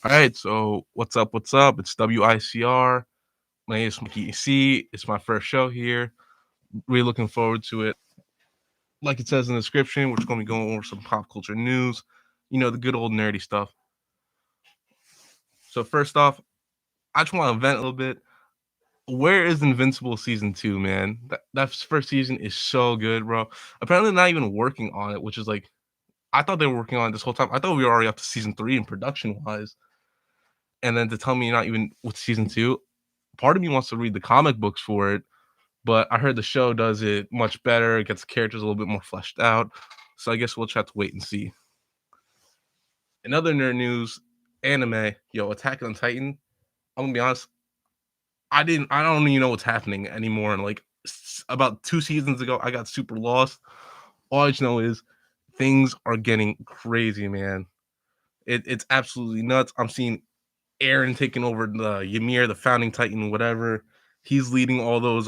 All right, so what's up? What's up? It's WICR. My name is Smokey C. It's my first show here. Really looking forward to it. Like it says in the description, we're just going to be going over some pop culture news, the good old nerdy stuff. So, first off, I just want to vent a little bit. Where is Invincible season two, man? That first season is so good, bro. Apparently, not even working on it, which is like, I thought they were working on it this whole time. I thought we were already up to season three in production wise. And then to tell me you're not even with season two, part of me wants to read the comic books for it, but I heard the show does it much better. It gets the characters a little bit more fleshed out. So I guess we'll just have to wait and see. In other nerd news, anime, Attack on Titan. I'm gonna be honest, I don't even know what's happening anymore. And like about 2 seasons ago, I got super lost. All I just know is things are getting crazy, man. It's absolutely nuts. I'm seeing Aaron taking over the Ymir, the founding Titan, whatever. He's leading all those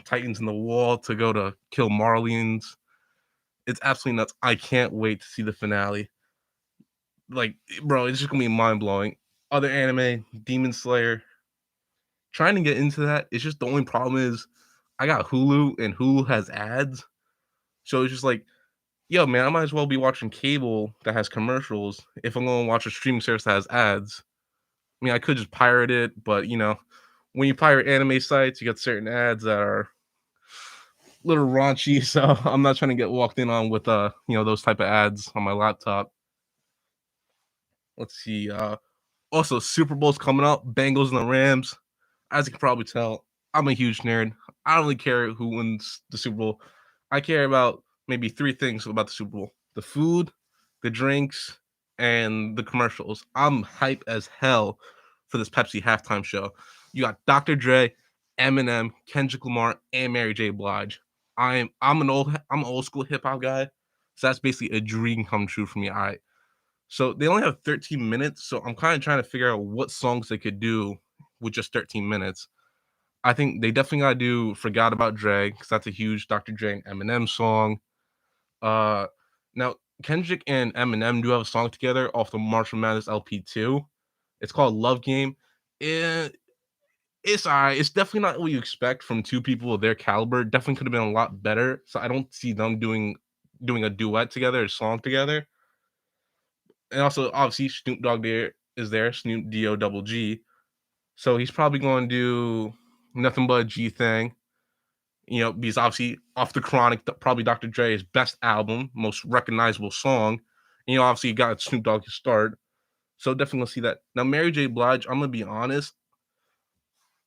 Titans in the wall to go to kill Marlians. It's absolutely nuts. I can't wait to see the finale. Like, bro, it's just gonna be mind blowing. Other anime, Demon Slayer. Trying to get into that. It's just the only problem is I got Hulu and Hulu has ads. So it's just like, yo, man, I might as well be watching cable that has commercials if I'm gonna watch a streaming service that has ads. I mean, I could just pirate it, but when you pirate anime sites, you got certain ads that are a little raunchy. So I'm not trying to get walked in on with those type of ads on my laptop. Let's see. Also, Super Bowl's coming up. Bengals and the Rams. As you can probably tell, I'm a huge nerd. I don't really care who wins the Super Bowl. I care about maybe three things about the Super Bowl: the food, the drinks, and the commercials. I'm hype as hell for this Pepsi halftime show. You got Dr. Dre, Eminem, Kendrick Lamar, and Mary J. Blige. I'm an old school hip hop guy, so that's basically a dream come true for me. All right. So they only have 13 minutes, so I'm kind of trying to figure out what songs they could do with just 13 minutes. I think they definitely gotta do "Forgot About Dre" because that's a huge Dr. Dre and Eminem song. Uh, Now Kendrick and Eminem do have a song together off the Marshall Mathers LP 2. It's called "Love Game." It, it's alright. It's definitely not what you expect from two people of their caliber. Definitely could have been a lot better. So I don't see them doing a duet together, a song together. And also, obviously, Snoop Dogg is there, Snoop D O double G. So he's probably going to do nothing but a G thing. Because obviously off the Chronic, probably Dr. Dre's best album, most recognizable song. Obviously you got Snoop Dogg to start. So definitely gonna see that. Now, Mary J. Blige, I'm gonna be honest,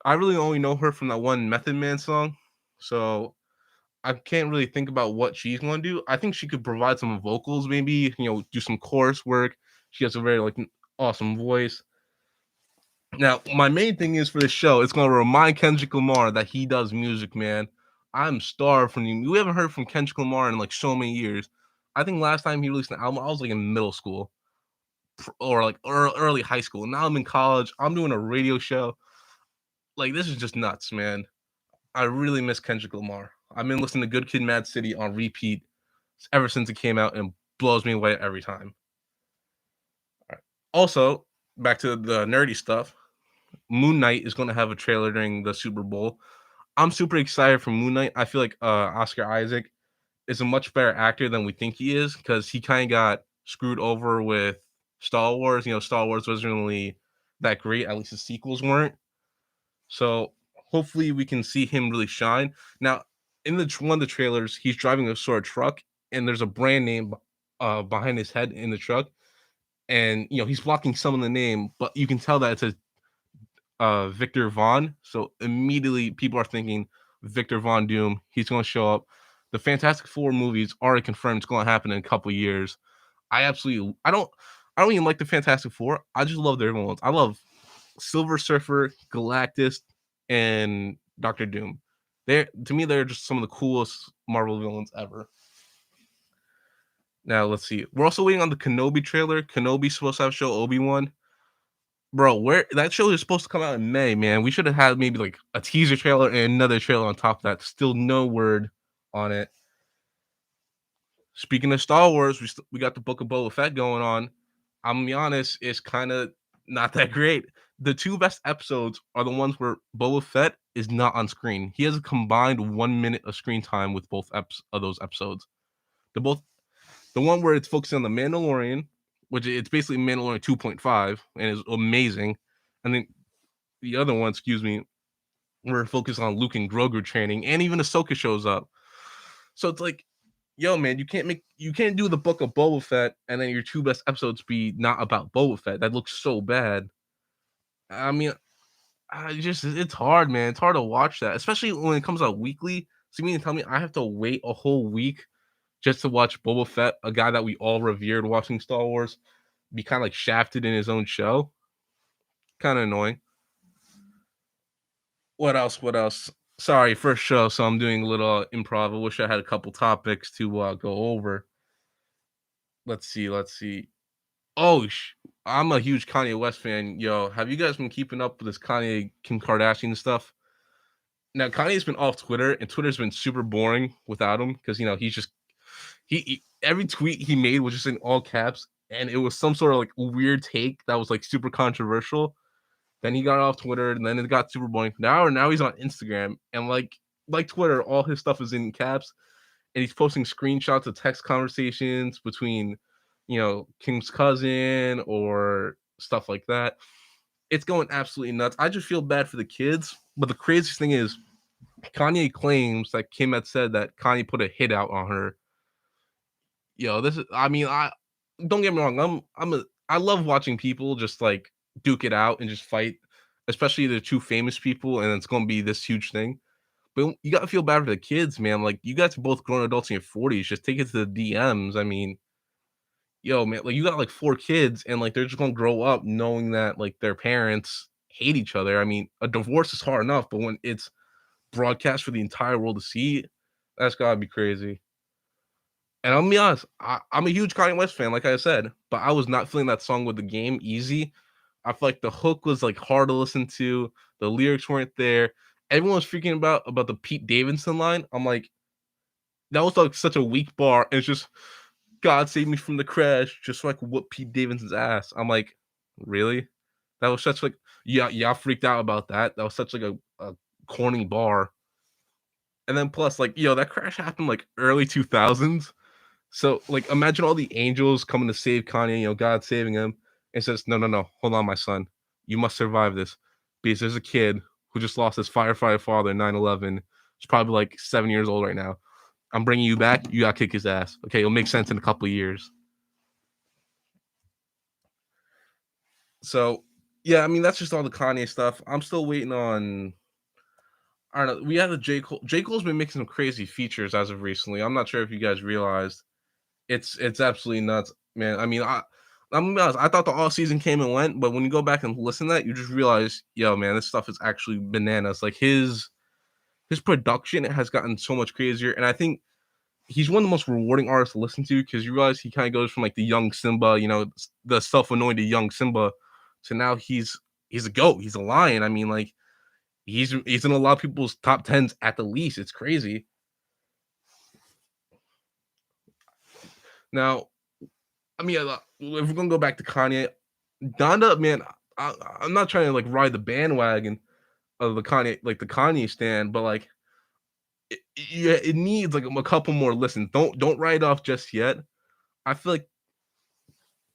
I really only know her from that one Method Man song. So I can't really think about what she's gonna do. I think she could provide some vocals, maybe, do some chorus work. She has a very awesome voice. Now, my main thing is for this show, it's gonna remind Kendrick Lamar that he does music, man. I'm starved from you. We haven't heard from Kendrick Lamar in like so many years. I think last time he released an album, I was like in middle school or like early high school. Now I'm in college. I'm doing a radio show. Like, this is just nuts, man. I really miss Kendrick Lamar. I've been listening to Good Kid, Mad City on repeat ever since it came out and blows me away every time. All right. Also, back to the nerdy stuff. Moon Knight is going to have a trailer during the Super Bowl. I'm super excited for Moon Knight. I feel like Oscar Isaac is a much better actor than we think he is because he kind of got screwed over with Star Wars. Star Wars wasn't really that great. At least the sequels weren't. So hopefully we can see him really shine. Now, in one of the trailers, he's driving a sort of truck, and there's a brand name behind his head in the truck, and he's blocking some of the name, but you can tell that it says Victor Vaughn. So immediately people are thinking Victor Von Doom. He's going to show up. The Fantastic Four movies already confirmed it's going to happen in a couple years. I don't even like the Fantastic Four. I just love their villains. I love Silver Surfer, Galactus, and Doctor Doom. To me, they're just some of the coolest Marvel villains ever. Now let's see. We're also waiting on the Kenobi trailer. Kenobi's supposed to have a show Obi-Wan. Bro, where that show is supposed to come out in May, man. We should have had maybe like a teaser trailer and another trailer on top of that. Still no word on it. Speaking of Star Wars, we got the Book of Boba Fett going on. I'm gonna be honest, it's kind of not that great. The 2 best episodes are the ones where Boba Fett is not on screen. He has a combined 1 minute of screen time with both of those episodes. They're both the one where it's focusing on the Mandalorian, which it's basically Mandalorian 2.5 and is amazing. And then the other one, excuse me, where it focuses on Luke and Grogu training, and even Ahsoka shows up. So it's like, yo, man, you can't do the book of Boba Fett and then your 2 best episodes be not about Boba Fett. That looks so bad. I mean, I just it's hard, man. It's hard to watch that, especially when it comes out weekly. So you mean to tell me I have to wait a whole week just to watch Boba Fett, a guy that we all revered watching Star Wars, be kind of like shafted in his own show? Kind of annoying. What else? What else? Sorry, first show, so I'm doing a little improv. I wish I had a couple topics to go over. Let's see. Let's see. Oh, I'm a huge Kanye West fan. Yo, have you guys been keeping up with this Kanye Kim Kardashian stuff? Now Kanye's been off Twitter, and Twitter's been super boring without him because he's just every tweet he made was just in all caps, and it was some sort of like weird take that was like super controversial. Then he got off Twitter, and then it got super boring. Now he's on Instagram, and like Twitter, all his stuff is in caps, and he's posting screenshots of text conversations between, Kim's cousin or stuff like that. It's going absolutely nuts. I just feel bad for the kids, but the craziest thing is Kanye claims that Kim had said that Kanye put a hit out on her. This is. I mean, I don't get me wrong. I love watching people just like duke it out and just fight, especially the two famous people, and it's going to be this huge thing. But you got to feel bad for the kids, man. Like you guys are both grown adults in your 40s. Just take it to the DMs. I mean, yo, man, like you got like 4 kids, and like they're just gonna grow up knowing that like their parents hate each other. I mean, a divorce is hard enough, but when it's broadcast for the entire world to see, that's gotta be crazy. And I'll be honest, I'm a huge Kanye West fan, like I said, but I was not feeling that song with the game easy. I feel like the hook was like hard to listen to, the lyrics weren't there. Everyone was freaking about the Pete Davidson line. I'm like, that was like such a weak bar. And it's just God save me from the crash, just so I could whoop Pete Davidson's ass. I'm like, really? That was such like, yeah, y'all freaked out about that. That was such like a corny bar. And then plus, like, that crash happened like early 2000s. So, like, imagine all the angels coming to save Kanye, God saving him, and says, no, no, no, hold on, my son. You must survive this. Because there's a kid who just lost his firefighter father in 9/11. He's probably like 7 years old right now. I'm bringing you back. You got to kick his ass. Okay, it'll make sense in a couple of years. So, yeah, I mean, that's just all the Kanye stuff. I'm still waiting on. I don't know. We had the J. Cole. J. Cole's been making some crazy features as of recently. I'm not sure if you guys realized. It's absolutely nuts, man. I mean, I'm gonna be honest, I thought the all season came and went, but when you go back and listen to that, you just realize, yo, man, this stuff is actually bananas. Like his production has gotten so much crazier, and I think he's one of the most rewarding artists to listen to because you realize he kind of goes from like the young Simba, the self-anointed young Simba, to now he's a goat, he's a lion. I mean, like he's in a lot of people's top tens at the least. It's crazy. Now, I mean, if we're gonna go back to Kanye, Donda, man, I'm not trying to like ride the bandwagon of the Kanye stand, but like, yeah, it needs like a couple more listens. Don't write it off just yet. I feel like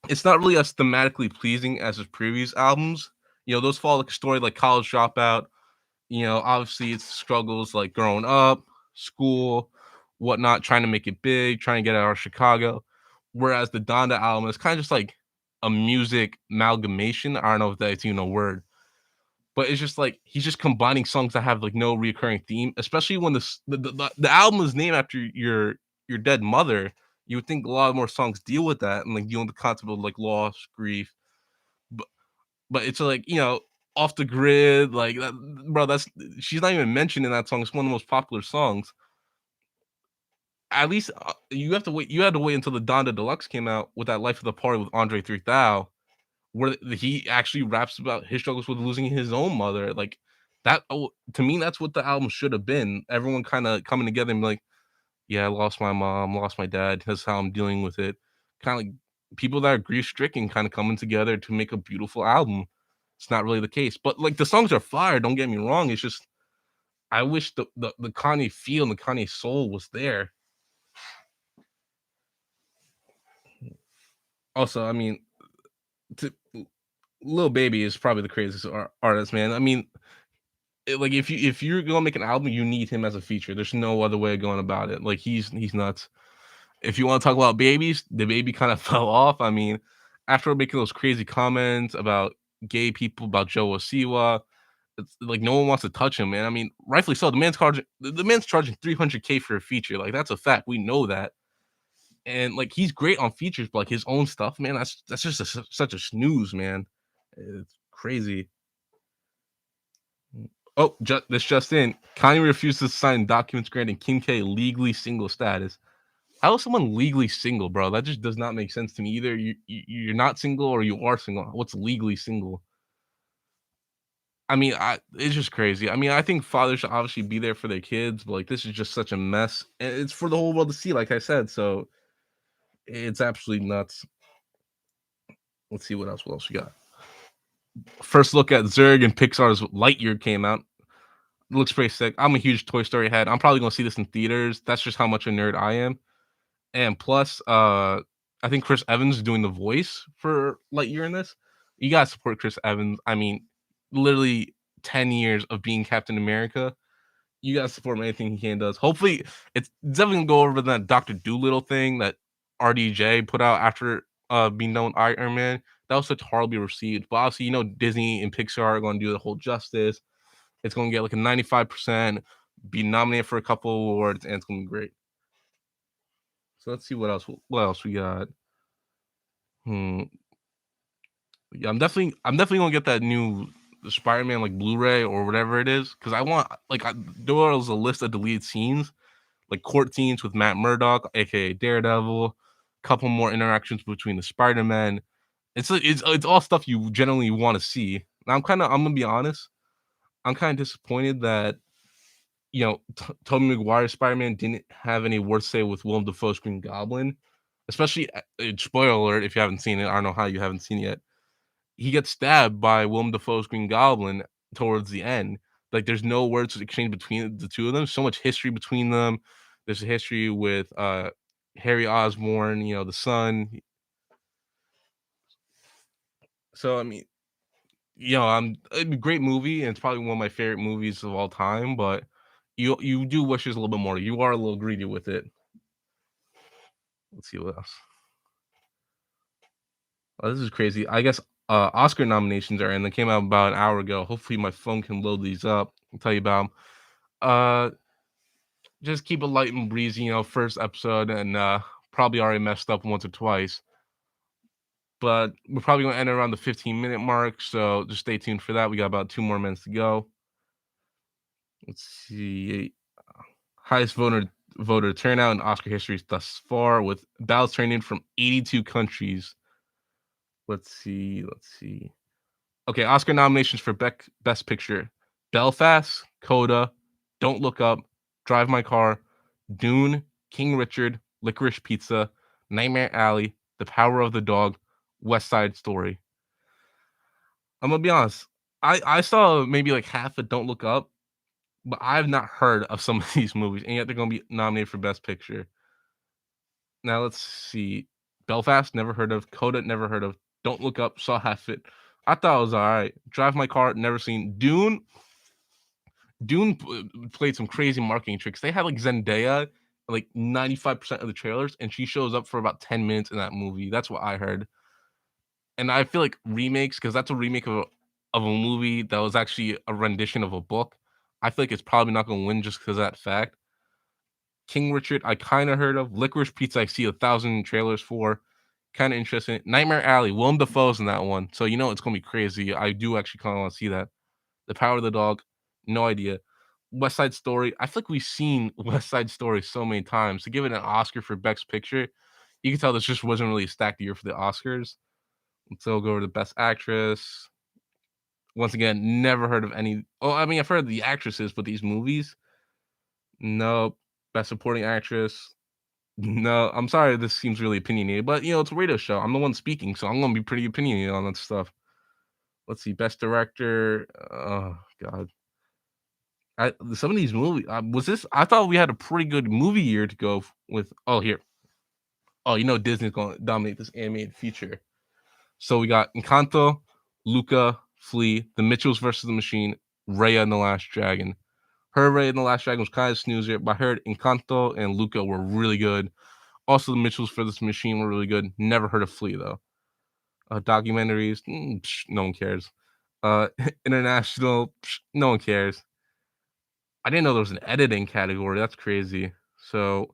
it's not really as thematically pleasing as his previous albums. Those follow like a story like College Dropout. Obviously it's struggles like growing up, school, whatnot, trying to make it big, trying to get out of Chicago. Whereas the Donda album is kind of just like a music amalgamation. I don't know if that's even a word, but it's just like he's just combining songs that have like no recurring theme, especially when the album is named after your dead mother. You would think a lot more songs deal with that and like deal with the concept of like loss, grief, but it's like off the grid, like that, bro. That's she's not even mentioned in that song. It's one of the most popular songs. At least you have to wait. You had to wait until the Donda Deluxe came out with that Life of the Party with Andre 3000, where he actually raps about his struggles with losing his own mother. Like that to me, that's what the album should have been. Everyone kind of coming together and be like, yeah, I lost my mom, lost my dad. That's how I'm dealing with it. Kind of like people that are grief stricken kind of coming together to make a beautiful album. It's not really the case, but like the songs are fire. Don't get me wrong. It's just I wish the Kanye feel and the Kanye soul was there. Also, I mean, to, Lil Baby is probably the craziest artist, man. I mean, like if you're gonna make an album, you need him as a feature. There's no other way of going about it. Like he's nuts. If you want to talk about babies, the baby kind of fell off. I mean, after making those crazy comments about gay people, about Joe Osiwa, it's like no one wants to touch him, man. I mean, rightfully so. The man's charging 300K for a feature. Like that's a fact. We know that. And like he's great on features, but like his own stuff, man, that's just such a snooze, man. It's crazy. Oh, this just in. Kanye refuses to sign documents granting Kim K legally single status. How is someone legally single, bro? That just does not make sense to me. Either you're not single or you are single. What's legally single? I mean, it's just crazy. I mean, I think fathers should obviously be there for their kids, but like this is just such a mess, and it's for the whole world to see. Like I said, so it's absolutely nuts. Let's see what else. What else we got? First look at Zurg and Pixar's Lightyear came out. It looks pretty sick. I'm a huge Toy Story head. I'm probably gonna see this in theaters. That's just how much a nerd I am. And plus, I think Chris Evans is doing the voice for Lightyear in this. You gotta support Chris Evans. I mean, literally 10 years of being Captain America. You gotta support him anything he can does. Hopefully, it's definitely gonna go over that Doctor Doolittle thing that RDJ put out after being done with Iron Man. That was such horribly received. But obviously, Disney and Pixar are gonna do the whole justice. It's gonna get like a 95%, be nominated for a couple awards, and it's gonna be great. So let's see what else. What else we got? Hmm. Yeah, I'm definitely gonna get that new Spider-Man like Blu-ray or whatever it is because I want there was a list of deleted scenes like court scenes with Matt Murdock, aka Daredevil, couple more interactions between the Spider-Man. It's all stuff you generally want to see. Now I'm gonna be honest, I'm kind of disappointed that Tobey Maguire's Spider-Man didn't have any words to say with Willem Dafoe's Green Goblin, especially spoiler alert if you haven't seen it. I don't know how you haven't seen it yet. He gets stabbed by Willem Dafoe's Green Goblin towards the end. Like, there's no words exchanged between the two of them. So much history between them. There's a history with Harry Osborn, the son. So I mean, a great movie, and it's probably one of my favorite movies of all time. But you do wish there's a little bit more. You are a little greedy with it. Let's see what else. Oh, this is crazy. I guess Oscar nominations are in. They came out about an hour ago. Hopefully, my phone can load these up. I'll tell you about them. Uh, just keep it light and breezy. First episode, and probably already messed up once or twice. But we're probably gonna end around the 15-minute mark. So just stay tuned for that. We got about 2 more minutes to go. Let's see. Highest voter turnout in Oscar history thus far, with ballots turned in from 82 countries. Let's see. Let's see. Okay, Oscar nominations for Best Picture: Belfast, Coda, Don't Look Up, Drive My Car, Dune, King Richard, Licorice Pizza, Nightmare Alley, The Power of the Dog, West Side Story. I'm gonna be honest. I saw maybe like half of Don't Look Up, but I've not heard of some of these movies, and yet they're gonna be nominated for Best Picture. Now let's see. Belfast, never heard of. Coda, never heard of. Don't Look Up, saw half it. I thought it was all right. Drive My Car, never seen. Dune played some crazy marketing tricks. They had like Zendaya, like 95% of the trailers, and she shows up for about 10 minutes in that movie. That's what I heard. And I feel like remakes, because that's a remake of a movie that was actually a rendition of a book. I feel like it's probably not going to win just because of that fact. King Richard, I kind of heard of. Licorice Pizza, I see 1,000 trailers for. Kind of interesting. Nightmare Alley, Willem Dafoe's in that one. So, it's going to be crazy. I do actually kind of want to see that. The Power of the Dog, no idea. West Side Story, I feel like we've seen West Side Story so many times. To give it an Oscar for Best Picture, you can tell this just wasn't really a stacked year for the Oscars. So we'll go over to Best Actress. Once again, never heard of any. Oh, I mean, I've heard of the actresses, but these movies, nope. Best Supporting Actress. No, I'm sorry this seems really opinionated, but, it's a radio show. I'm the one speaking, so I'm gonna be pretty opinionated on that stuff. Let's see, best director, oh god. Some of these movies, was this I thought we had a pretty good movie year to go with. Oh, here. Oh, Disney's gonna dominate this animated feature. So we got Encanto, Luca, Flea, The Mitchells versus the Machine, Raya and the Last Dragon. Her Raya and the Last Dragon was kind of snoozer, but I heard Encanto and Luca were really good. Also, The Mitchells versus the Machine were really good. Never heard of Flea though. Documentaries, no one cares. International, no one cares. I didn't know there was an editing category. That's crazy. So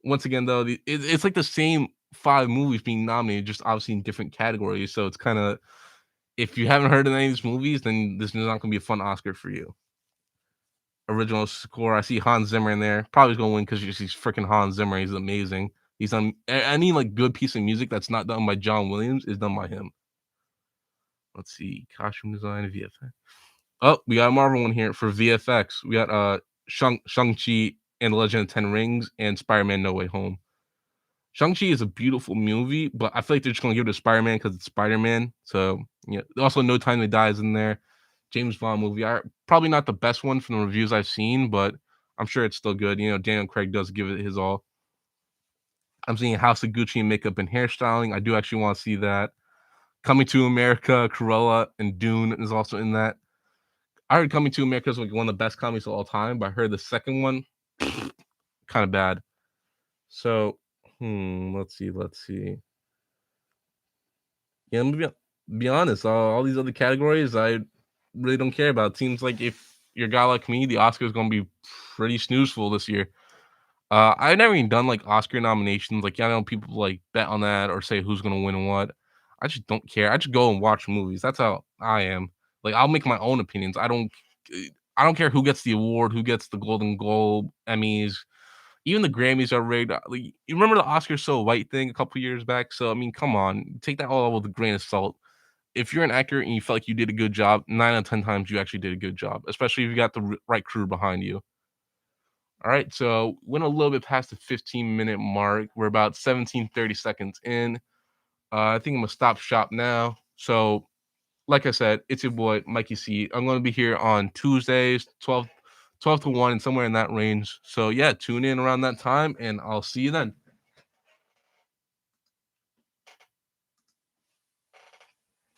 once again, though, it's like the same 5 movies being nominated, just obviously in different categories. So it's kind of, if you haven't heard of any of these movies, then this is not going to be a fun Oscar for you. Original score, I see Hans Zimmer in there. Probably going to win because he's freaking Hans Zimmer. He's amazing. He's on any like good piece of music that's not done by John Williams is done by him. Let's see, costume design, VFX. Oh, we got a Marvel one here for VFX. We got Shang-Chi and the Legend of Ten Rings and Spider-Man No Way Home. Shang-Chi is a beautiful movie, but I feel like they're just gonna give it to Spider-Man because it's Spider-Man. So also No Time to Die is in there. James Bond movie. Probably not the best one from the reviews I've seen, but I'm sure it's still good. Daniel Craig does give it his all. I'm seeing House of Gucci and makeup and hairstyling. I do actually want to see that. Coming to America, Cruella, and Dune is also in that. I heard Coming to America is like one of the best comedies of all time, but I heard the second one kind of bad. So, let's see. Yeah, I'm gonna be honest. All these other categories, I really don't care about. It seems like if you're a guy like me, the Oscar is gonna be pretty snoozeful this year. I've never even done like Oscar nominations. Like, I know people like bet on that or say who's gonna win and what. I just don't care. I just go and watch movies. That's how I am. Like, I'll make my own opinions. I don't care who gets the award, who gets the Golden Globe, Emmys, even the Grammys are rigged. Like, you remember the Oscars so white thing a couple years back? So I mean, come on, take that all with a grain of salt. If you're an actor and you felt like you did a good job, 9 out of 10 times you actually did a good job, especially if you got the right crew behind you. All right, so went a little bit past the 15-minute mark. We're about 17:30 seconds in. I think I'm gonna stop shop now. So, like I said, it's your boy Mikey C. I'm gonna be here on Tuesdays, 12 to 1, and somewhere in that range. So yeah, tune in around that time, and I'll see you then.